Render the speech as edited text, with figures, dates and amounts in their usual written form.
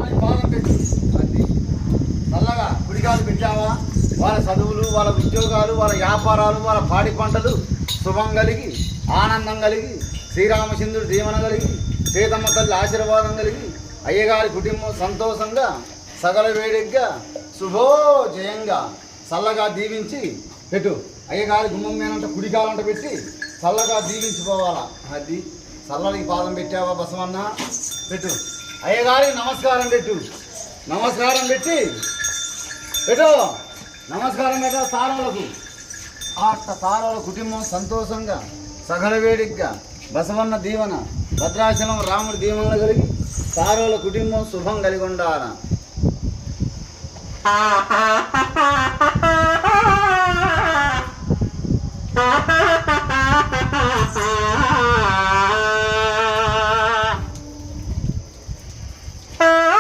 పాదం పెట్టు. అది చల్లగా కుడికాలు పెట్టావా, వాళ్ళ చదువులు, వాళ్ళ ఉద్యోగాలు, వాళ్ళ వ్యాపారాలు, వాళ్ళ పాడి పంటలు శుభం కలిగి, ఆనందం కలిగి, శ్రీరామచంద్రుడు దీవెన కలిగి, సీతమ్మ తల్లి ఆశీర్వాదం కలిగి, అయ్యగారి కుటుంబం సంతోషంగా సగల వేడిగ్గా శుభోజయంగా చల్లగా దీవించి పెట్టు. అయ్యగారి గుమ్మం మీనంట కుడికాలంట పెట్టి చల్లగా దీవించిపోవాలా. అది చల్లడికి పాదం పెట్టావా బసవన్న, పెట్టు. అయ్యగారికి నమస్కారం పెట్టు. నమస్కారం పెట్టి పెట్టు. నమస్కారం పెట్ట సారవులకు. అట్ట సారవుల కుటుంబం సంతోషంగా సగల వేడిగ్గా బసవన్న దీవెన, భద్రాచలం రాముడి దీవెనలు కలిగి సారవుల కుటుంబం శుభం కలిగి ఉండాల. Ha ha ha ha ha ha ha ha ha ha ha.